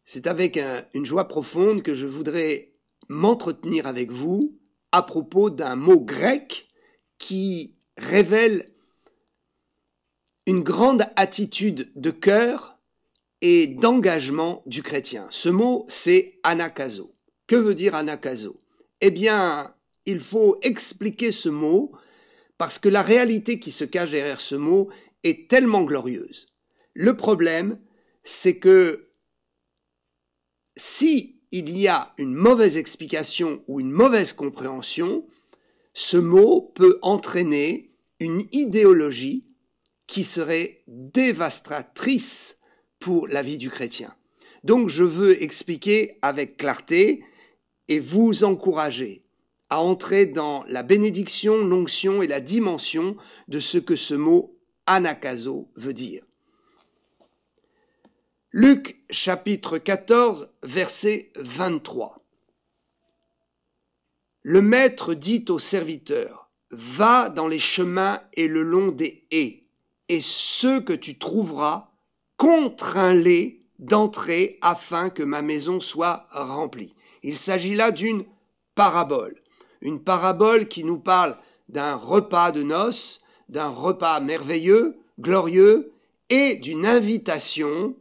C'est avec une joie profonde que je voudrais m'entretenir avec vous à propos d'un mot grec qui révèle une grande attitude de cœur et d'engagement du chrétien. Ce mot, c'est anakazo. Que veut dire anakazo? Eh bien, il faut expliquer ce mot parce que la réalité qui se cache derrière ce mot est tellement glorieuse. Le problème, c'est que si il y a une mauvaise explication ou une mauvaise compréhension, ce mot peut entraîner une idéologie qui serait dévastatrice pour la vie du chrétien. Donc je veux expliquer avec clarté et vous encourager à entrer dans la bénédiction, l'onction et la dimension de ce que ce mot anakazo veut dire. Luc chapitre 14, verset 23. Le maître dit au serviteur, « Va dans les chemins et le long des haies, et ceux que tu trouveras, contrains-les d'entrer afin que ma maison soit remplie. » Il s'agit là d'une parabole qui nous parle d'un repas de noces, d'un repas merveilleux, glorieux, et d'une invitation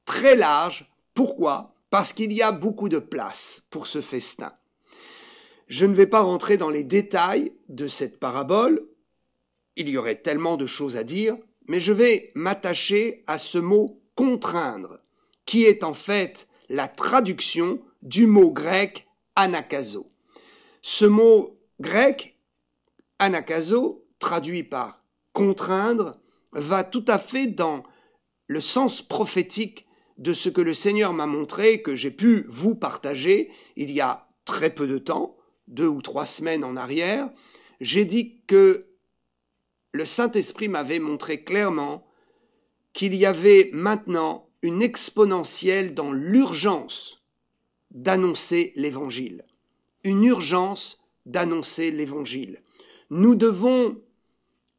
très large. Pourquoi? Parce qu'il y a beaucoup de place pour ce festin. Je ne vais pas rentrer dans les détails de cette parabole, il y aurait tellement de choses à dire, mais je vais m'attacher à ce mot « contraindre », qui est en fait la traduction du mot grec « anakazo ». Ce mot grec « anakazo », traduit par « contraindre », va tout à fait dans le sens prophétique de ce que le Seigneur m'a montré, que j'ai pu vous partager il y a très peu de temps, 2 ou 3 semaines en arrière. J'ai dit que le Saint-Esprit m'avait montré clairement qu'il y avait maintenant une exponentielle dans l'urgence d'annoncer l'Évangile. Une urgence d'annoncer l'Évangile. Nous devons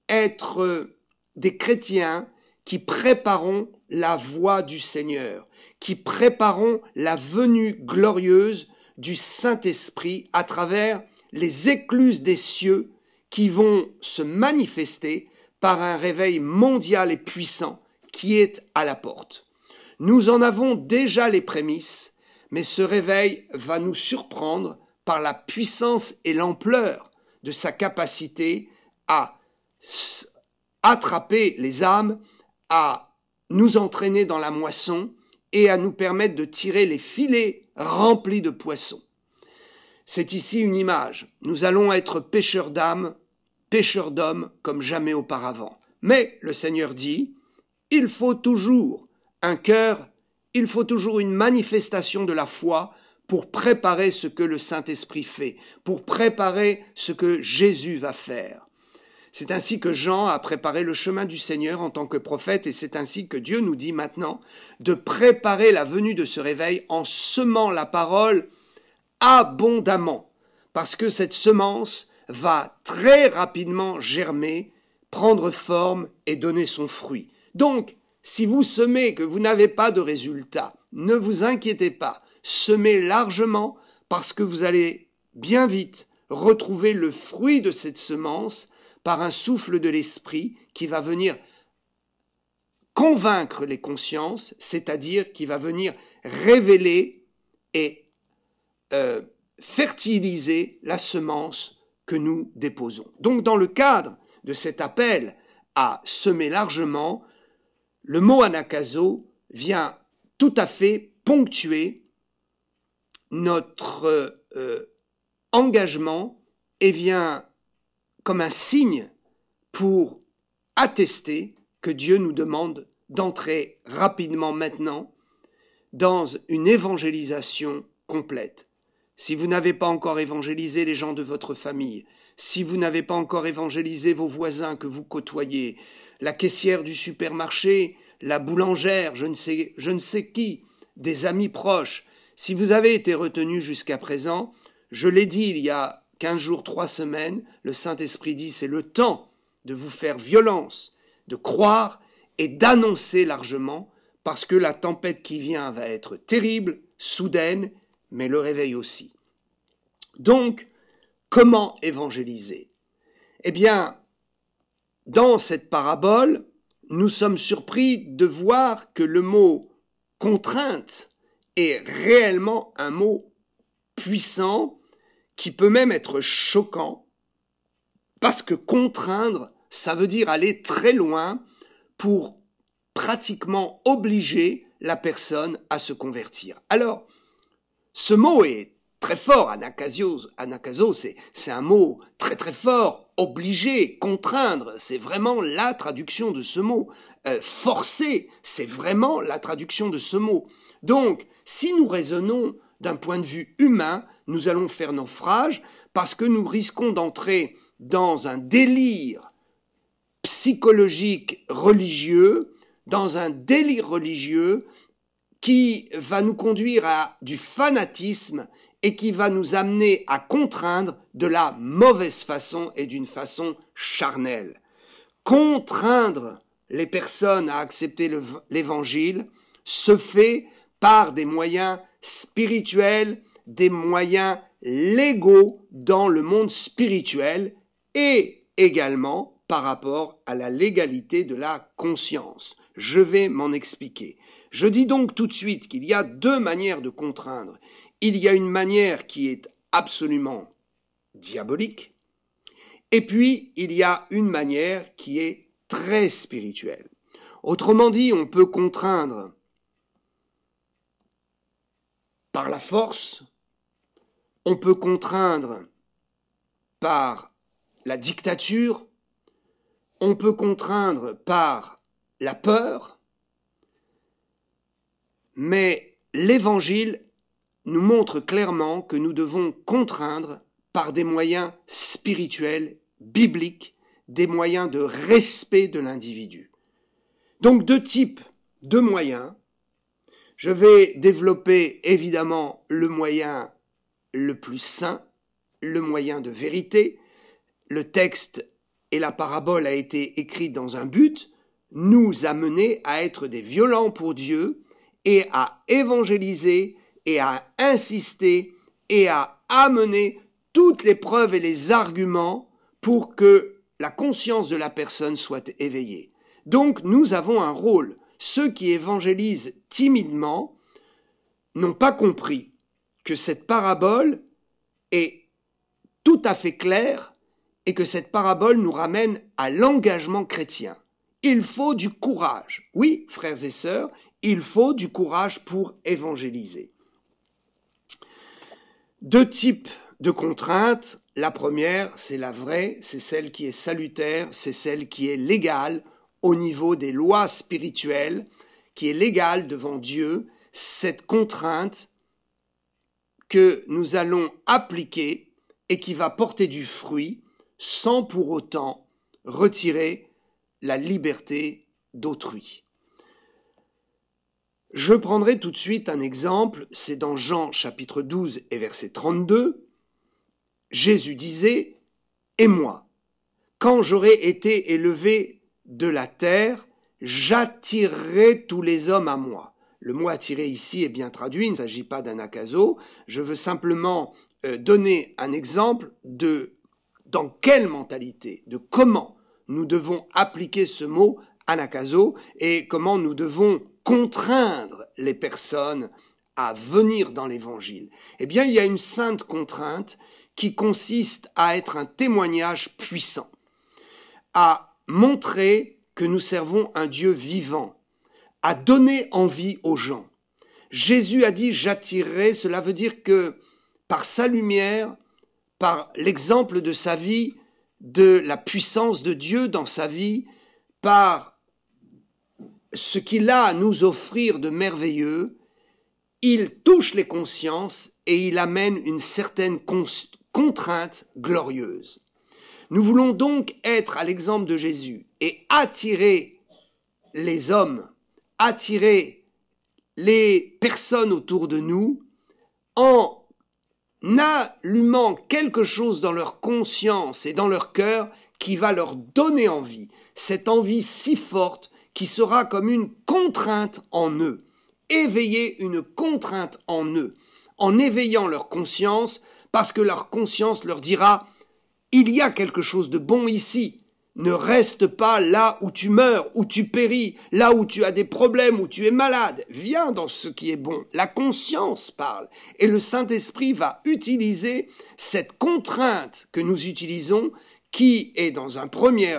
être des chrétiens qui préparons la voie du Seigneur, qui préparons la venue glorieuse du Saint-Esprit à travers les écluses des cieux qui vont se manifester par un réveil mondial et puissant qui est à la porte. Nous en avons déjà les prémices, mais ce réveil va nous surprendre par la puissance et l'ampleur de sa capacité à attraper les âmes, à nous entraîner dans la moisson et à nous permettre de tirer les filets remplis de poissons. C'est ici une image. Nous allons être pêcheurs d'âmes, pêcheurs d'hommes comme jamais auparavant. Mais le Seigneur dit, il faut toujours un cœur, il faut toujours une manifestation de la foi pour préparer ce que le Saint-Esprit fait, pour préparer ce que Jésus va faire. C'est ainsi que Jean a préparé le chemin du Seigneur en tant que prophète et c'est ainsi que Dieu nous dit maintenant de préparer la venue de ce réveil en semant la parole abondamment, parce que cette semence va très rapidement germer, prendre forme et donner son fruit. Donc, si vous semez que vous n'avez pas de résultat, ne vous inquiétez pas, semez largement parce que vous allez bien vite retrouver le fruit de cette semence par un souffle de l'esprit qui va venir convaincre les consciences, c'est-à-dire qui va venir révéler et fertiliser la semence que nous déposons. Donc dans le cadre de cet appel à semer largement, le mot anakazo vient tout à fait ponctuer notre engagement et vient comme un signe pour attester que Dieu nous demande d'entrer rapidement maintenant dans une évangélisation complète. Si vous n'avez pas encore évangélisé les gens de votre famille, si vous n'avez pas encore évangélisé vos voisins que vous côtoyez, la caissière du supermarché, la boulangère, je ne sais qui, des amis proches, si vous avez été retenu jusqu'à présent, je l'ai dit il y a 15 jours, 3 semaines, le Saint-Esprit dit c'est le temps de vous faire violence, de croire et d'annoncer largement parce que la tempête qui vient va être terrible, soudaine, mais le réveil aussi. Donc, comment évangéliser? Eh bien, dans cette parabole, nous sommes surpris de voir que le mot contrainte est réellement un mot puissant qui peut même être choquant parce que contraindre, ça veut dire aller très loin pour pratiquement obliger la personne à se convertir. Alors, ce mot est très fort, anakazo, c'est un mot très très fort, obligé, contraindre, c'est vraiment la traduction de ce mot. Forcer, c'est vraiment la traduction de ce mot. Donc, si nous raisonnons d'un point de vue humain, nous allons faire naufrage parce que nous risquons d'entrer dans un délire psychologique religieux, dans un délire religieux qui va nous conduire à du fanatisme et qui va nous amener à contraindre de la mauvaise façon et d'une façon charnelle. Contraindre les personnes à accepter l'évangile se fait par des moyens spirituels, des moyens légaux dans le monde spirituel et également par rapport à la légalité de la conscience. Je vais m'en expliquer. Je dis donc tout de suite qu'il y a deux manières de contraindre. Il y a une manière qui est absolument diabolique, et puis il y a une manière qui est très spirituelle. Autrement dit, on peut contraindre par la force, on peut contraindre par la dictature, on peut contraindre par la peur, mais l'Évangile nous montre clairement que nous devons contraindre par des moyens spirituels, bibliques, des moyens de respect de l'individu. Donc deux types de moyens. Je vais développer évidemment le moyen le plus sain, le moyen de vérité. Le texte et la parabole a été écrit dans un but, nous amener à être des violents pour Dieu et à évangéliser et à insister et à amener toutes les preuves et les arguments pour que la conscience de la personne soit éveillée. Donc nous avons un rôle. Ceux qui évangélisent timidement n'ont pas compris que cette parabole est tout à fait claire et que cette parabole nous ramène à l'engagement chrétien. Il faut du courage. Oui, frères et sœurs, il faut du courage pour évangéliser. Deux types de contraintes. La première, c'est la vraie, c'est celle qui est salutaire, c'est celle qui est légale au niveau des lois spirituelles, qui est légale devant Dieu, cette contrainte que nous allons appliquer et qui va porter du fruit sans pour autant retirer la liberté d'autrui. Je prendrai tout de suite un exemple, c'est dans Jean chapitre 12 et verset 32. Jésus disait « Et moi, quand j'aurai été élevé de la terre, j'attirerai tous les hommes à moi. » Le mot « attirer » ici est bien traduit, il ne s'agit pas d'anakazo. Je veux simplement donner un exemple de dans quelle mentalité, de comment nous devons appliquer ce mot anakazo et comment nous devons contraindre les personnes à venir dans l'évangile. Eh bien, il y a une sainte contrainte qui consiste à être un témoignage puissant, à montrer que nous servons un Dieu vivant, à donner envie aux gens. Jésus a dit « j'attirerai », cela veut dire que par sa lumière, par l'exemple de sa vie, de la puissance de Dieu dans sa vie, par ce qu'il a à nous offrir de merveilleux, il touche les consciences et il amène une certaine contrainte glorieuse. Nous voulons donc être à l'exemple de Jésus et attirer les hommes, attirer les personnes autour de nous en allumant quelque chose dans leur conscience et dans leur cœur qui va leur donner envie, cette envie si forte qui sera comme une contrainte en eux. Éveiller une contrainte en eux, en éveillant leur conscience, parce que leur conscience leur dira « Il y a quelque chose de bon ici. Ne reste pas là où tu meurs, où tu péris, là où tu as des problèmes, où tu es malade. Viens dans ce qui est bon. » La conscience parle. Et le Saint-Esprit va utiliser cette contrainte que nous utilisons, qui est dans un premier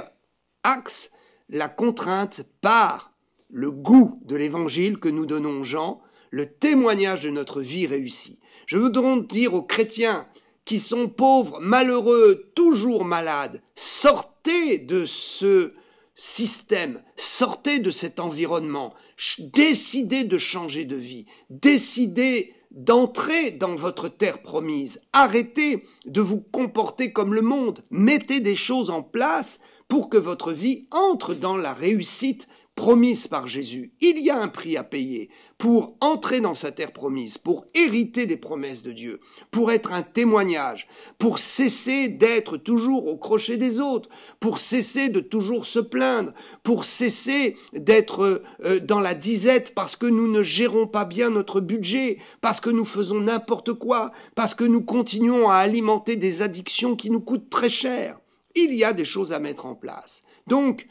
axe, la contrainte par le goût de l'évangile que nous donnons aux gens, le témoignage de notre vie réussie. Je veux donc dire aux chrétiens qui sont pauvres, malheureux, toujours malades, sortez de ce système, sortez de cet environnement, décidez de changer de vie, décidez d'entrer dans votre terre promise, arrêtez de vous comporter comme le monde, mettez des choses en place pour que votre vie entre dans la réussite promise par Jésus. Il y a un prix à payer pour entrer dans sa terre promise, pour hériter des promesses de Dieu, pour être un témoignage, pour cesser d'être toujours au crochet des autres, pour cesser de toujours se plaindre, pour cesser d'être dans la disette parce que nous ne gérons pas bien notre budget, parce que nous faisons n'importe quoi, parce que nous continuons à alimenter des addictions qui nous coûtent très cher. Il y a des choses à mettre en place. Donc,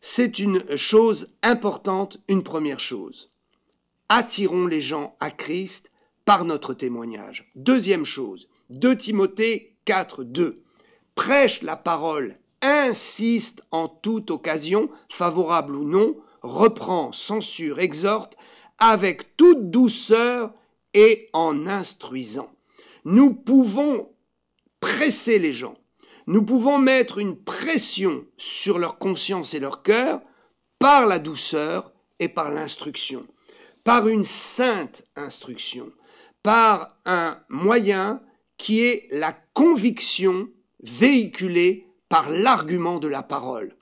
c'est une chose importante, une première chose. Attirons les gens à Christ par notre témoignage. Deuxième chose, 2 Timothée 4, 2. Prêche la parole, insiste en toute occasion, favorable ou non, reprend, censure, exhorte, avec toute douceur et en instruisant. Nous pouvons presser les gens. Nous pouvons mettre une pression sur leur conscience et leur cœur par la douceur et par l'instruction, par une sainte instruction, par un moyen qui est la conviction véhiculée par l'argument de la parole.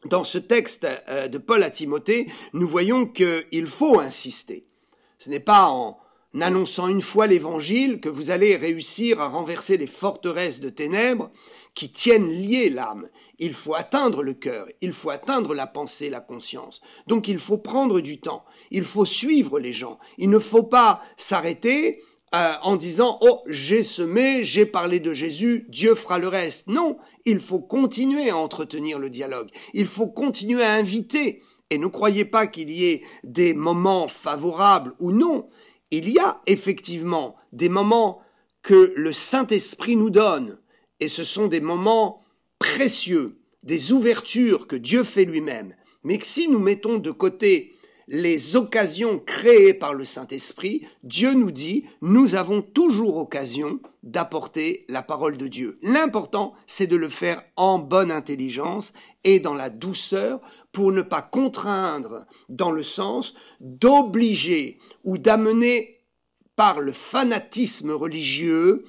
Dans ce texte de Paul à Timothée, nous voyons qu'il faut insister. Ce n'est pas en annonçant une fois l'évangile que vous allez réussir à renverser les forteresses de ténèbres qui tiennent liées l'âme. Il faut atteindre le cœur, il faut atteindre la pensée, la conscience. Donc il faut prendre du temps, il faut suivre les gens. Il ne faut pas s'arrêter en disant « Oh, j'ai semé, j'ai parlé de Jésus, Dieu fera le reste ». Non, il faut continuer à entretenir le dialogue, il faut continuer à inviter. Et ne croyez pas qu'il y ait des moments favorables ou non. Il y a effectivement des moments que le Saint-Esprit nous donne, et ce sont des moments précieux, des ouvertures que Dieu fait lui-même. Mais que si nous mettons de côté les occasions créées par le Saint-Esprit, Dieu nous dit, nous avons toujours occasion d'apporter la parole de Dieu. L'important, c'est de le faire en bonne intelligence et dans la douceur pour ne pas contraindre dans le sens d'obliger ou d'amener par le fanatisme religieux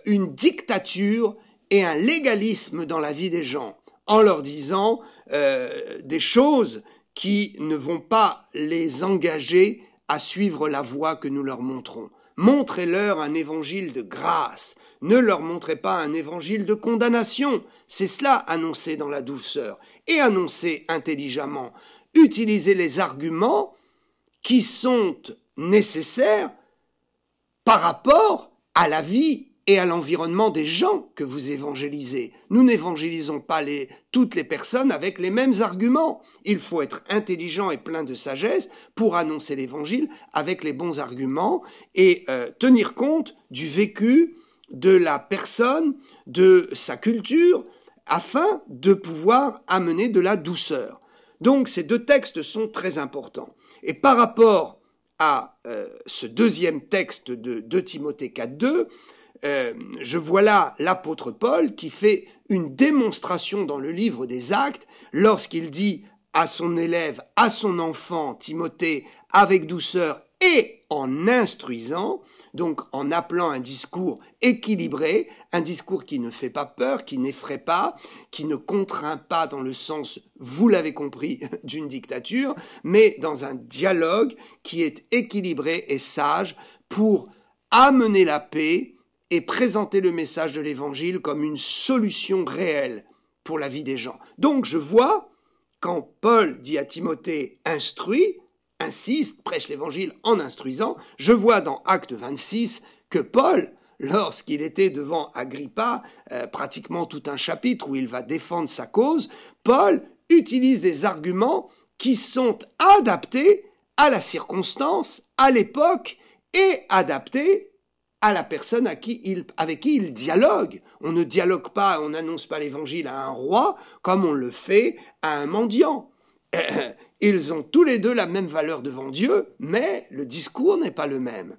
une dictature et un légalisme dans la vie des gens, en leur disant des choses qui ne vont pas les engager à suivre la voie que nous leur montrons. Montrez-leur un évangile de grâce, ne leur montrez pas un évangile de condamnation. C'est cela annoncé dans la douceur et annoncé intelligemment. Utilisez les arguments qui sont nécessaires par rapport à la vie et à l'environnement des gens que vous évangélisez. Nous n'évangélisons pas toutes les personnes avec les mêmes arguments. Il faut être intelligent et plein de sagesse pour annoncer l'évangile avec les bons arguments et tenir compte du vécu de la personne, de sa culture, afin de pouvoir amener de la douceur. Donc ces deux textes sont très importants. Et par rapport à ce deuxième texte de 2 Timothée 4.2, je vois là l'apôtre Paul qui fait une démonstration dans le livre des Actes lorsqu'il dit à son élève, à son enfant Timothée, avec douceur et en instruisant, donc en appelant un discours équilibré, un discours qui ne fait pas peur, qui n'effraie pas, qui ne contraint pas dans le sens, vous l'avez compris, d'une dictature, mais dans un dialogue qui est équilibré et sage pour amener la paix et présenter le message de l'évangile comme une solution réelle pour la vie des gens. Donc je vois quand Paul dit à Timothée « instruis », insiste, prêche l'évangile en instruisant, je vois dans Acte 26 que Paul, lorsqu'il était devant Agrippa, pratiquement tout un chapitre où il va défendre sa cause, Paul utilise des arguments qui sont adaptés à la circonstance, à l'époque, et adaptés à la personne avec qui il dialogue. On ne dialogue pas, on n'annonce pas l'évangile à un roi comme on le fait à un mendiant. Ils ont tous les deux la même valeur devant Dieu, mais le discours n'est pas le même.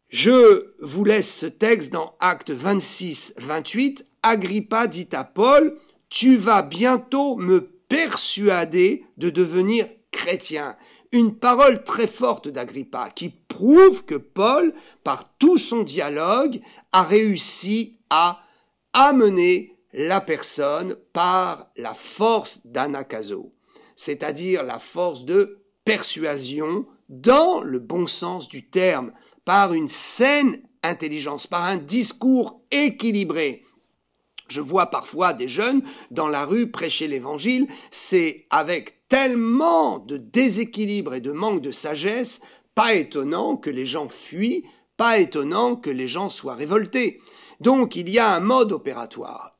Je vous laisse ce texte dans Actes 26, 28. Agrippa dit à Paul, « Tu vas bientôt me persuader de devenir chrétien. » Une parole très forte d'Agrippa qui prouve que Paul, par tout son dialogue, a réussi à amener la personne par la force d'anakazo, c'est-à-dire la force de persuasion dans le bon sens du terme, par une saine intelligence, par un discours équilibré. Je vois parfois des jeunes dans la rue prêcher l'évangile, c'est avec tellement de déséquilibre et de manque de sagesse, pas étonnant que les gens fuient, pas étonnant que les gens soient révoltés. Donc il y a un mode opératoire.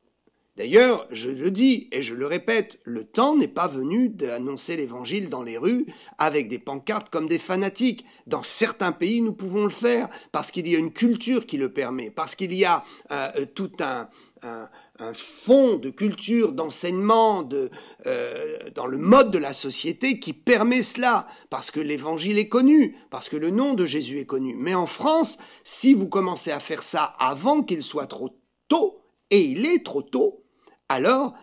D'ailleurs, je le dis et je le répète, le temps n'est pas venu d'annoncer l'évangile dans les rues avec des pancartes comme des fanatiques. Dans certains pays, nous pouvons le faire parce qu'il y a une culture qui le permet, parce qu'il y a tout un fond de culture, d'enseignement, dans le mode de la société qui permet cela, parce que l'évangile est connu, parce que le nom de Jésus est connu. Mais en France, si vous commencez à faire ça avant qu'il soit trop tôt, et il est trop tôt, alors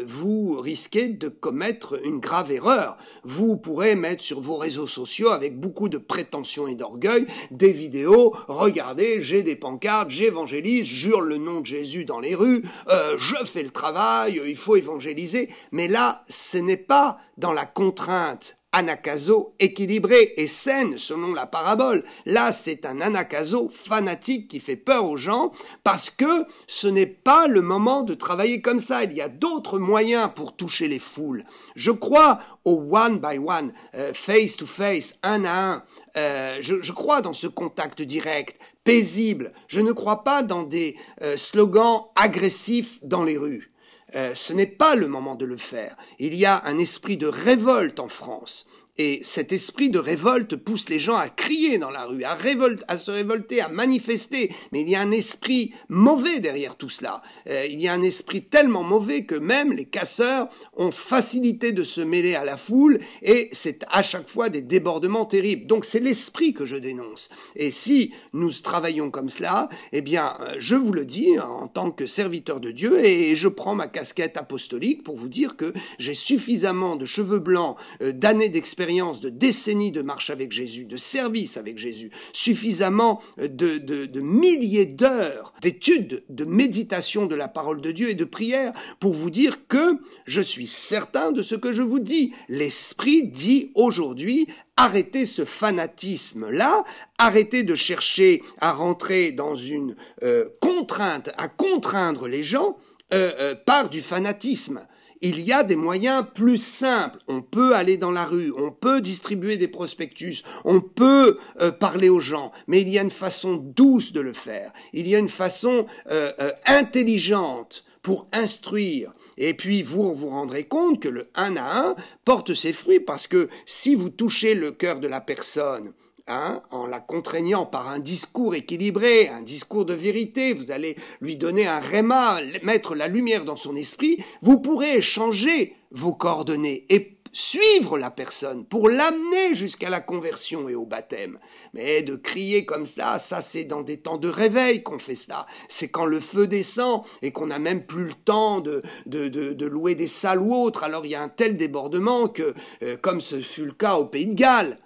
vous risquez de commettre une grave erreur. Vous pourrez mettre sur vos réseaux sociaux avec beaucoup de prétention et d'orgueil des vidéos, regardez, j'ai des pancartes, j'évangélise, jure le nom de Jésus dans les rues, je fais le travail, il faut évangéliser. Mais là, ce n'est pas dans la contrainte anakazo équilibrée et saine selon la parabole. Là, c'est un anakazo fanatique qui fait peur aux gens parce que ce n'est pas le moment de travailler comme ça. Il y a d'autres moyens pour toucher les foules. Je crois au one by one, face to face, un à un. Je crois dans ce contact direct, paisible. Je ne crois pas dans des slogans agressifs dans les rues. Ce n'est pas le moment de le faire. Il y a un esprit de révolte en France. Et cet esprit de révolte pousse les gens à crier dans la rue, à se révolter, à manifester. Mais il y a un esprit mauvais derrière tout cela. Il y a un esprit tellement mauvais que même les casseurs ont facilité de se mêler à la foule et c'est à chaque fois des débordements terribles. Donc c'est l'esprit que je dénonce. Et si nous travaillons comme cela, eh bien, je vous le dis en tant que serviteur de Dieu et je prends ma casquette apostolique pour vous dire que j'ai suffisamment de cheveux blancs, d'années d'expérience, de décennies de marche avec Jésus, de service avec Jésus, suffisamment de milliers d'heures d'études, de méditation de la parole de Dieu et de prière pour vous dire que je suis certain de ce que je vous dis. L'Esprit dit aujourd'hui, arrêtez ce fanatisme-là, arrêtez de chercher à rentrer dans une contrainte, à contraindre les gens par du fanatisme. Il y a des moyens plus simples. On peut aller dans la rue, on peut distribuer des prospectus, on peut parler aux gens, mais il y a une façon douce de le faire. Il y a une façon intelligente pour instruire. Et puis vous vous rendrez compte que le un à un porte ses fruits parce que si vous touchez le cœur de la personne, en la contraignant par un discours équilibré, un discours de vérité, vous allez lui donner un réma, mettre la lumière dans son esprit, vous pourrez échanger vos coordonnées et suivre la personne pour l'amener jusqu'à la conversion et au baptême. Mais de crier comme ça c'est dans des temps de réveil qu'on fait ça. C'est quand le feu descend et qu'on n'a même plus le temps de louer des salles ou autres. Alors il y a un tel débordement que, comme ce fut le cas au Pays de Galles,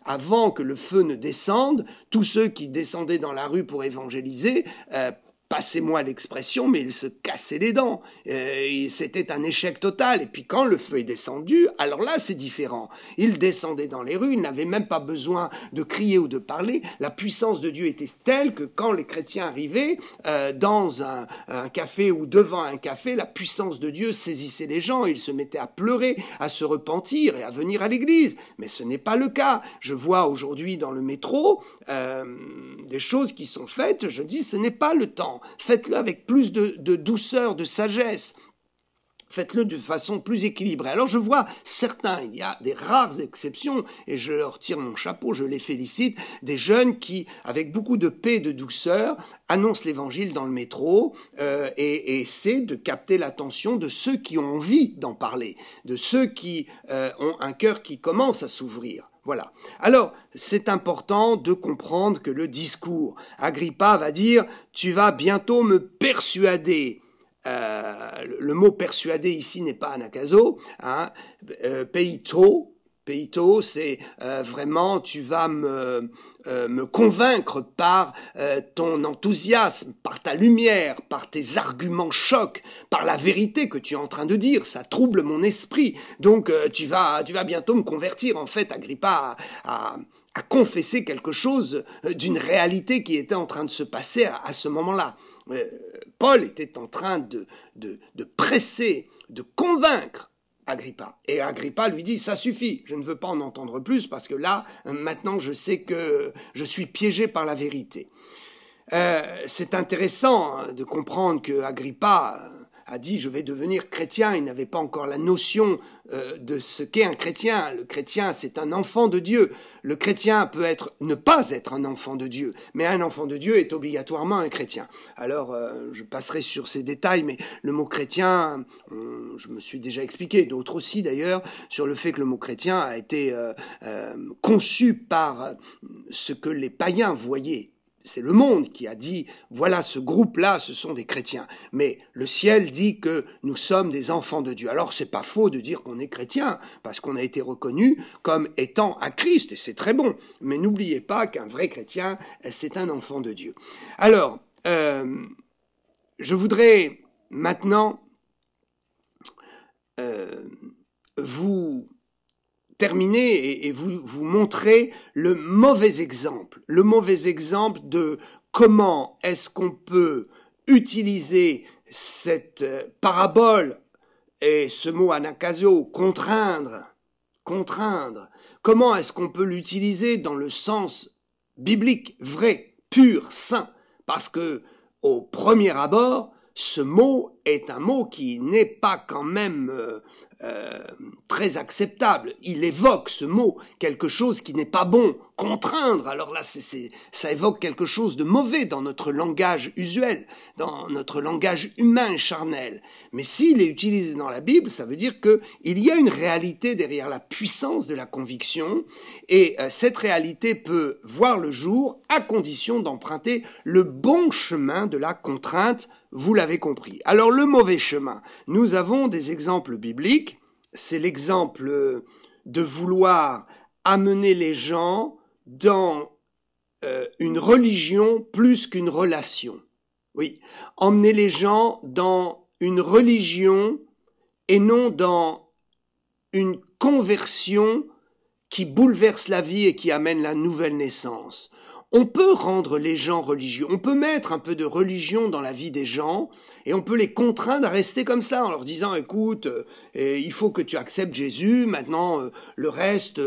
avant que le feu ne descende, tous ceux qui descendaient dans la rue pour évangéliser passez-moi l'expression, mais il se cassait les dents. C'était un échec total. Et puis quand le feu est descendu, alors là c'est différent. Il descendait dans les rues, il n'avait même pas besoin de crier ou de parler. La puissance de Dieu était telle que quand les chrétiens arrivaient dans un café ou devant un café, la puissance de Dieu saisissait les gens. Ils se mettaient à pleurer, à se repentir et à venir à l'église. Mais ce n'est pas le cas. Je vois aujourd'hui dans le métro des choses qui sont faites. Je dis ce n'est pas le temps. Faites-le avec plus de douceur, de sagesse. Faites-le de façon plus équilibrée. Alors je vois certains, il y a des rares exceptions, et je leur tire mon chapeau, je les félicite, des jeunes qui, avec beaucoup de paix et de douceur, annoncent l'évangile dans le métro et essaient de capter l'attention de ceux qui ont envie d'en parler, de ceux qui ont un cœur qui commence à s'ouvrir. Voilà. Alors, c'est important de comprendre que le discours, Agrippa va dire « tu vas bientôt me persuader ». Le mot persuader ici n'est pas anakazo, hein, peito, c'est vraiment tu vas me convaincre par ton enthousiasme, par ta lumière, par tes arguments chocs, par la vérité que tu es en train de dire, ça trouble mon esprit, donc tu vas bientôt me convertir. En fait, Agrippa a confessé quelque chose d'une réalité qui était en train de se passer à ce moment-là. Paul était en train de presser, de convaincre Agrippa. Et Agrippa lui dit, ça suffit, je ne veux pas en entendre plus parce que là, maintenant, je sais que je suis piégé par la vérité. C'est intéressant de comprendre que Agrippa a dit, je vais devenir chrétien. Il n'avait pas encore la notion de ce qu'est un chrétien. Le chrétien, c'est un enfant de Dieu. Le chrétien peut ne pas être un enfant de Dieu, mais un enfant de Dieu est obligatoirement un chrétien. Alors, je passerai sur ces détails, mais le mot chrétien, je me suis déjà expliqué, d'autres aussi d'ailleurs, sur le fait que le mot chrétien a été conçu par ce que les païens voyaient. C'est le monde qui a dit, voilà, ce groupe-là, ce sont des chrétiens. Mais le ciel dit que nous sommes des enfants de Dieu. Alors, c'est pas faux de dire qu'on est chrétien, parce qu'on a été reconnu comme étant à Christ, et c'est très bon. Mais n'oubliez pas qu'un vrai chrétien, c'est un enfant de Dieu. Alors, je voudrais maintenant vous terminer et vous montrer le mauvais exemple de comment est-ce qu'on peut utiliser cette parabole et ce mot anakazo, contraindre, comment est-ce qu'on peut l'utiliser dans le sens biblique, vrai, pur, saint, parce que au premier abord, ce mot est un mot qui n'est pas quand même très acceptable. Il évoque, ce mot, quelque chose qui n'est pas bon. Contraindre, alors là, ça évoque quelque chose de mauvais dans notre langage usuel, dans notre langage humain et charnel. Mais s'il est utilisé dans la Bible, ça veut dire qu'il y a une réalité derrière la puissance de la conviction, et cette réalité peut voir le jour à condition d'emprunter le bon chemin de la contrainte. Vous l'avez compris. Alors le mauvais chemin, nous avons des exemples bibliques, c'est l'exemple de vouloir amener les gens dans une religion plus qu'une relation. Oui, emmener les gens dans une religion et non dans une conversion qui bouleverse la vie et qui amène la nouvelle naissance. On peut rendre les gens religieux, on peut mettre un peu de religion dans la vie des gens et on peut les contraindre à rester comme ça en leur disant écoute, il faut que tu acceptes Jésus, maintenant le reste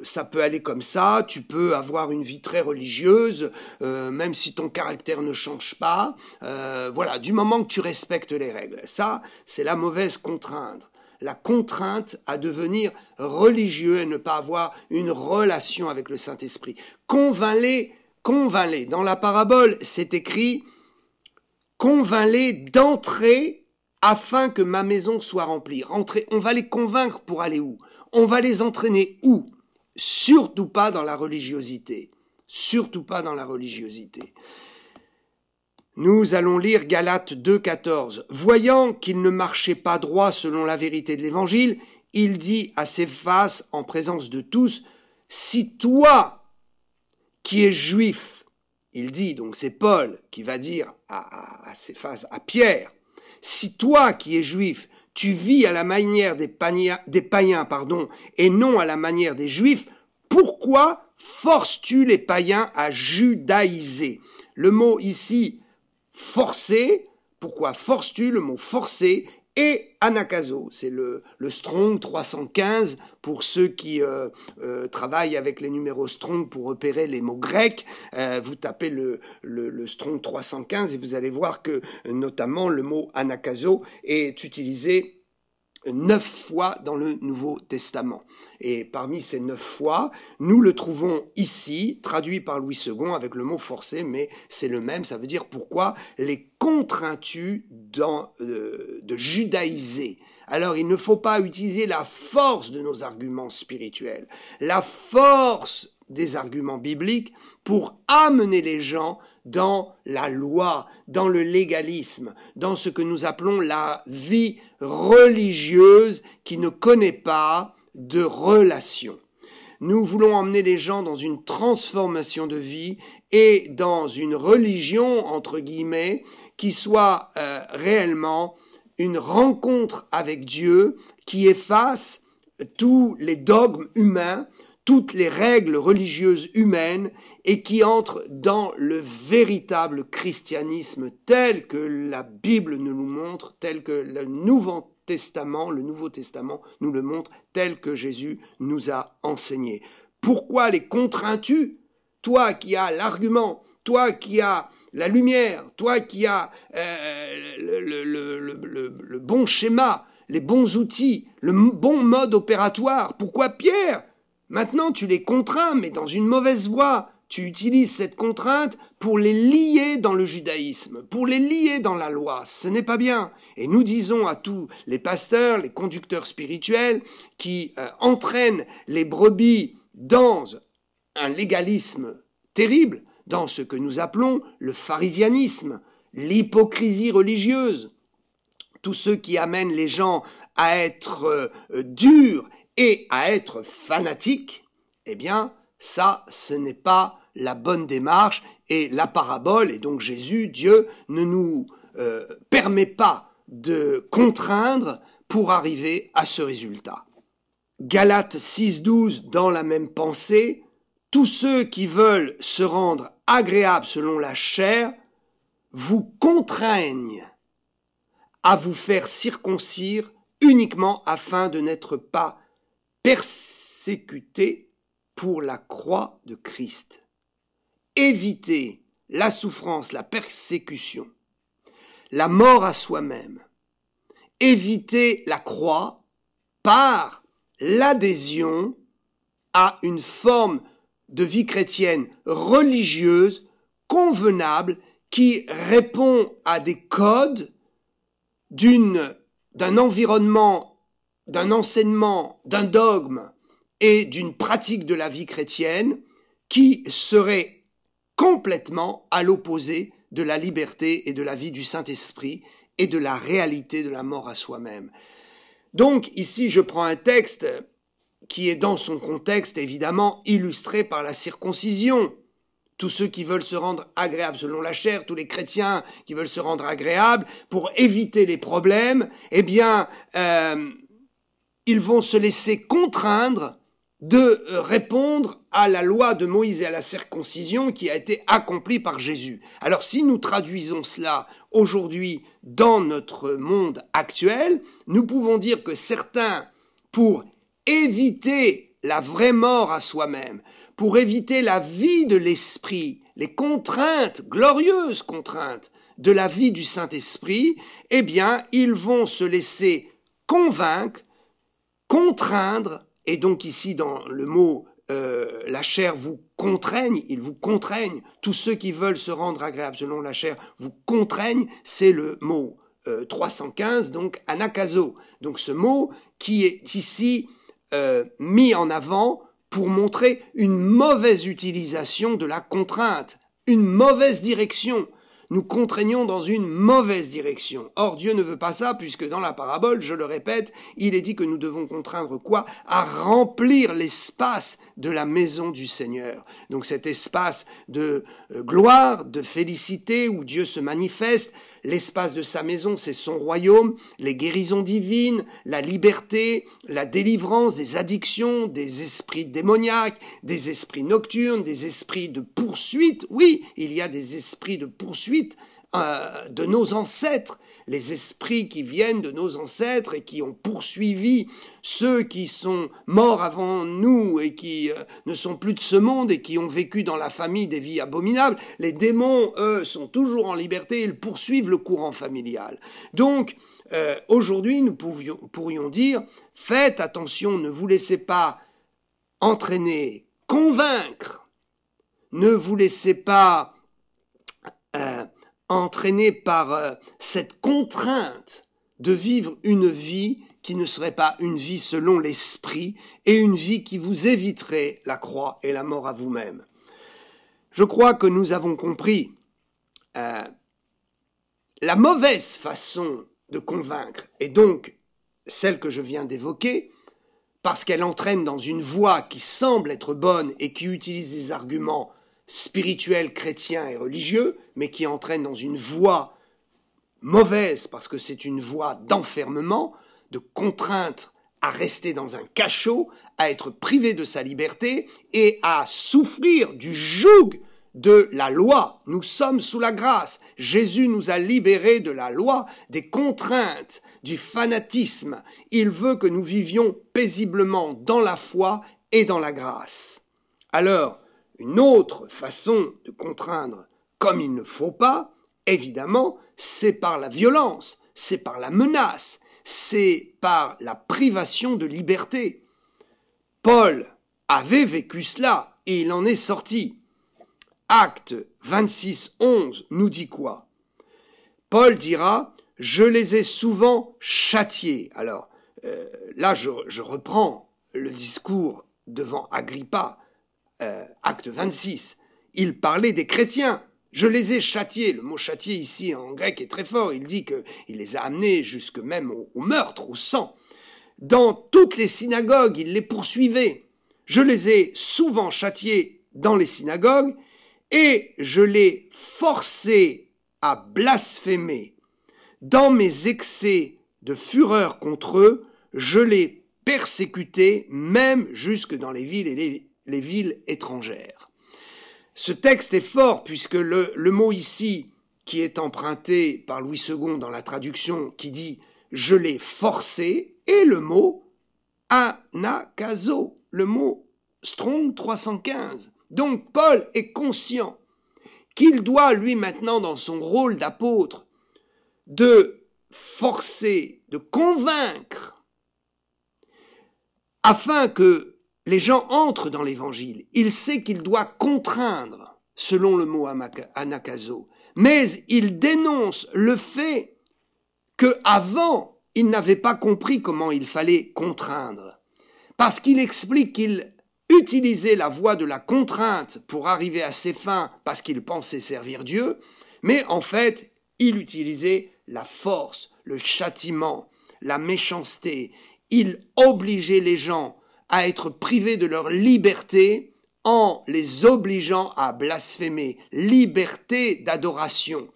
ça peut aller comme ça, tu peux avoir une vie très religieuse même si ton caractère ne change pas, voilà, du moment que tu respectes les règles. Ça, c'est la mauvaise contrainte. La contrainte à devenir religieux et ne pas avoir une relation avec le Saint-Esprit. Convainc-les. Dans la parabole, c'est écrit « Convainc-les d'entrer afin que ma maison soit remplie. » Rentrer, on va les convaincre pour aller où? On va les entraîner où? Surtout pas dans la religiosité. Surtout pas dans la religiosité. Nous allons lire Galates 2,14. Voyant qu'il ne marchait pas droit selon la vérité de l'Évangile, il dit à Céphas en présence de tous, « Si toi, qui es juif, il dit, donc c'est Paul qui va dire à ces phases à Pierre. Si toi qui es juif, tu vis à la manière des païens, et non à la manière des juifs, pourquoi forces-tu les païens à judaïser? Le mot ici, forcer, pourquoi forces-tu? Le mot forcer et anakazo, c'est le Strong 315 pour ceux qui travaillent avec les numéros Strong pour repérer les mots grecs. Vous tapez le Strong 315 et vous allez voir que notamment le mot anakazo est utilisé 9 fois dans le Nouveau Testament. Et parmi ces 9 fois, nous le trouvons ici, traduit par Louis II avec le mot forcé, mais c'est le même, ça veut dire pourquoi les contrains-tu de judaïser. Alors il ne faut pas utiliser la force de nos arguments spirituels, la force des arguments bibliques pour amener les gens dans la loi, dans le légalisme, dans ce que nous appelons la vie religieuse qui ne connaît pas de relation. Nous voulons emmener les gens dans une transformation de vie et dans une religion, entre guillemets, qui soit réellement une rencontre avec Dieu qui efface tous les dogmes humains, toutes les règles religieuses humaines et qui entre dans le véritable christianisme tel que la Bible nous le montre, tel que le Nouveau Testament nous le montre, tel que Jésus nous a enseigné. Pourquoi les contrains-tu? Toi qui as l'argument, toi qui as la lumière, toi qui as le bon schéma, les bons outils, le bon mode opératoire, pourquoi Pierre? Maintenant, tu les contrains, mais dans une mauvaise voie. Tu utilises cette contrainte pour les lier dans le judaïsme, pour les lier dans la loi. Ce n'est pas bien. Et nous disons à tous les pasteurs, les conducteurs spirituels qui entraînent les brebis dans un légalisme terrible, dans ce que nous appelons le pharisianisme, l'hypocrisie religieuse, tous ceux qui amènent les gens à être durs et à être fanatiques, eh bien, ça, ce n'est pas la bonne démarche et la parabole, et donc Jésus, Dieu, ne nous permet pas de contraindre pour arriver à ce résultat. Galates 6,12, dans la même pensée, tous ceux qui veulent se rendre agréables selon la chair vous contraignent à vous faire circoncire uniquement afin de n'être pas persécutés pour la croix de Christ. Éviter la souffrance, la persécution, la mort à soi-même, éviter la croix par l'adhésion à une forme de vie chrétienne religieuse convenable qui répond à des codes d'un environnement, d'un enseignement, d'un dogme et d'une pratique de la vie chrétienne qui serait complètement à l'opposé de la liberté et de la vie du Saint-Esprit et de la réalité de la mort à soi-même. Donc ici je prends un texte qui est dans son contexte évidemment illustré par la circoncision. Tous ceux qui veulent se rendre agréables selon la chair, tous les chrétiens qui veulent se rendre agréables pour éviter les problèmes, eh bien, ils vont se laisser contraindre de répondre à la loi de Moïse et à la circoncision qui a été accomplie par Jésus. Alors si nous traduisons cela aujourd'hui dans notre monde actuel, nous pouvons dire que certains, pour éviter la vraie mort à soi-même, pour éviter la vie de l'esprit, les contraintes, glorieuses contraintes de la vie du Saint-Esprit, eh bien, ils vont se laisser convaincre, contraindre, et donc ici dans le mot la chair vous contraigne, ils vous contraignent, tous ceux qui veulent se rendre agréables selon la chair vous contraignent, c'est le mot 315, donc anakazo. Donc ce mot qui est ici mis en avant pour montrer une mauvaise utilisation de la contrainte, une mauvaise direction. nous contraignons dans une mauvaise direction. Or, Dieu ne veut pas ça, puisque dans la parabole, je le répète, il est dit que nous devons contraindre quoi? À remplir l'espace de la maison du Seigneur. Donc cet espace de gloire, de félicité, où Dieu se manifeste, l'espace de sa maison, c'est son royaume, les guérisons divines, la liberté, la délivrance des addictions, des esprits démoniaques, des esprits nocturnes, des esprits de poursuite. Oui, il y a des esprits de poursuite de nos ancêtres, les esprits qui viennent de nos ancêtres et qui ont poursuivi ceux qui sont morts avant nous et qui ne sont plus de ce monde et qui ont vécu dans la famille des vies abominables. Les démons, eux, sont toujours en liberté, ils poursuivent le courant familial. Donc, aujourd'hui, nous pourrions dire, faites attention, ne vous laissez pas entraîner, convaincre, ne vous laissez pas entraîné par cette contrainte de vivre une vie qui ne serait pas une vie selon l'esprit et une vie qui vous éviterait la croix et la mort à vous-même. Je crois que nous avons compris la mauvaise façon de convaincre, et donc celle que je viens d'évoquer, parce qu'elle entraîne dans une voie qui semble être bonne et qui utilise des arguments spirituel, chrétien et religieux, mais qui entraîne dans une voie mauvaise, parce que c'est une voie d'enfermement, de contrainte à rester dans un cachot, à être privé de sa liberté et à souffrir du joug de la loi. Nous sommes sous la grâce. Jésus nous a libérés de la loi, des contraintes, du fanatisme. Il veut que nous vivions paisiblement dans la foi et dans la grâce. Alors, une autre façon de contraindre comme il ne faut pas, évidemment, c'est par la violence, c'est par la menace, c'est par la privation de liberté. Paul avait vécu cela et il en est sorti. Acte 26, 11 nous dit quoi? Paul dira « Je les ai souvent châtiés ». Alors là, je reprends le discours devant Agrippa. Acte 26, il parlait des chrétiens. Je les ai châtiés. Le mot châtier ici en grec est très fort. Il dit qu'il les a amenés jusque même au meurtre, au sang. Dans toutes les synagogues, il les poursuivait. Je les ai souvent châtiés dans les synagogues et je les forçais à blasphémer. Dans mes excès de fureur contre eux, je les persécutais même jusque dans les villes et les villes étrangères. Ce texte est fort puisque le mot ici, qui est emprunté par Louis II dans la traduction, qui dit « je l'ai forcé », est le mot « anakazo », le mot Strong 315. Donc Paul est conscient qu'il doit, lui maintenant, dans son rôle d'apôtre, de forcer, de convaincre, afin que les gens entrent dans l'évangile. Il sait qu'il doit contraindre, selon le mot anakazo. Mais il dénonce le fait qu'avant, il n'avait pas compris comment il fallait contraindre. Parce qu'il explique qu'il utilisait la voie de la contrainte pour arriver à ses fins parce qu'il pensait servir Dieu, mais en fait, il utilisait la force, le châtiment, la méchanceté. Il obligeait les gens à être privés de leur liberté en les obligeant à blasphémer. Liberté d'adoration,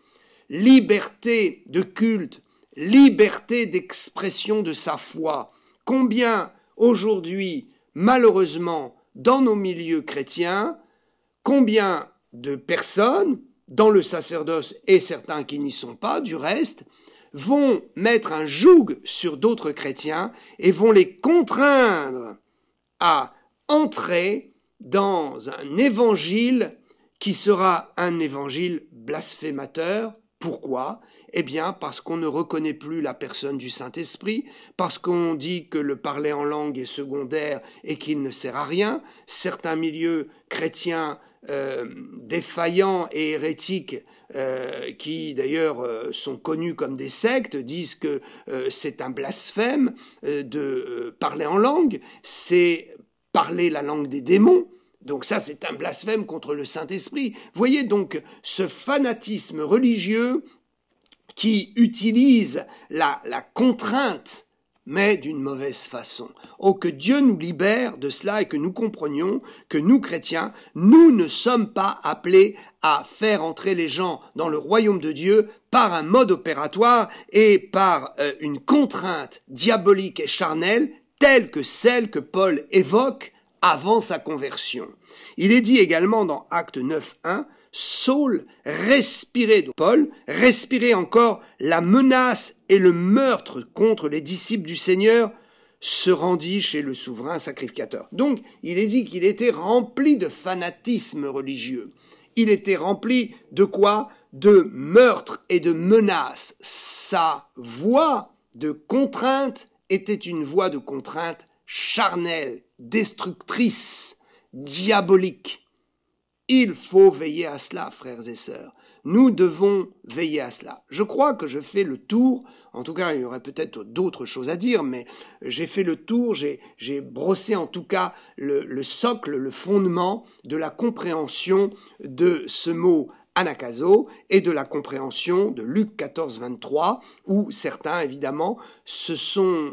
liberté de culte, liberté d'expression de sa foi. Combien aujourd'hui, malheureusement, dans nos milieux chrétiens, combien de personnes, dans le sacerdoce et certains qui n'y sont pas, du reste, vont mettre un joug sur d'autres chrétiens et vont les contraindre à entrer dans un évangile qui sera un évangile blasphémateur. Pourquoi? Eh bien, parce qu'on ne reconnaît plus la personne du Saint-Esprit, parce qu'on dit que le parler en langue est secondaire et qu'il ne sert à rien. Certains milieux chrétiens défaillants et hérétiques, qui d'ailleurs sont connus comme des sectes, disent que c'est un blasphème de parler en langue, c'est parler la langue des démons. Donc ça, c'est un blasphème contre le Saint-Esprit. Voyez donc ce fanatisme religieux qui utilise la contrainte, mais d'une mauvaise façon. Oh, que Dieu nous libère de cela et que nous comprenions que nous, chrétiens, nous ne sommes pas appelés à faire entrer les gens dans le royaume de Dieu par un mode opératoire et par une contrainte diabolique et charnelle telle que celle que Paul évoque avant sa conversion. Il est dit également dans Actes 9.1, Saul respirait, donc Paul respirait encore la menace et le meurtre contre les disciples du Seigneur, se rendit chez le souverain sacrificateur. Donc, il est dit qu'il était rempli de fanatisme religieux. Il était rempli de quoi? De meurtre et de menaces. Sa voix de contrainte était une voix de contrainte charnelle, destructrice, diabolique. Il faut veiller à cela, frères et sœurs. Nous devons veiller à cela. Je crois que je fais le tour, en tout cas il y aurait peut-être d'autres choses à dire, mais j'ai fait le tour, j'ai brossé en tout cas le socle, le fondement de la compréhension de ce mot anakazo et de la compréhension de Luc 14, 23, où certains évidemment se sont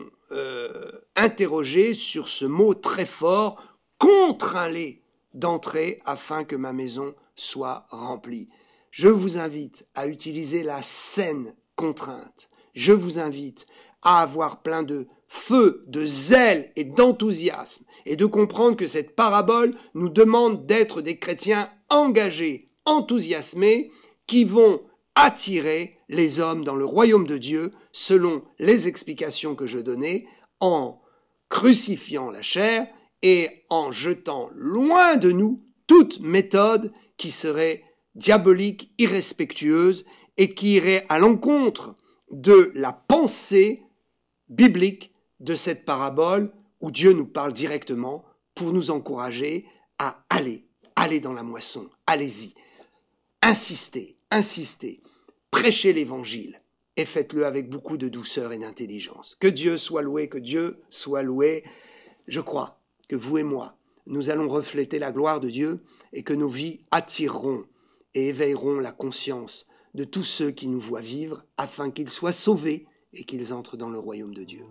interrogés sur ce mot très fort, contrains-les d'entrer afin que ma maison soit remplie. Je vous invite à utiliser la saine contrainte. Je vous invite à avoir plein de feu, de zèle et d'enthousiasme et de comprendre que cette parabole nous demande d'être des chrétiens engagés, enthousiasmés, qui vont attirer les hommes dans le royaume de Dieu selon les explications que je donnais en crucifiant la chair et en jetant loin de nous toute méthode qui serait diabolique, irrespectueuse et qui irait à l'encontre de la pensée biblique de cette parabole où Dieu nous parle directement pour nous encourager à aller dans la moisson, allez-y, insistez, prêchez l'évangile et faites-le avec beaucoup de douceur et d'intelligence. Que Dieu soit loué, que Dieu soit loué. Je crois que vous et moi, nous allons refléter la gloire de Dieu et que nos vies attireront et éveilleront la conscience de tous ceux qui nous voient vivre afin qu'ils soient sauvés et qu'ils entrent dans le royaume de Dieu.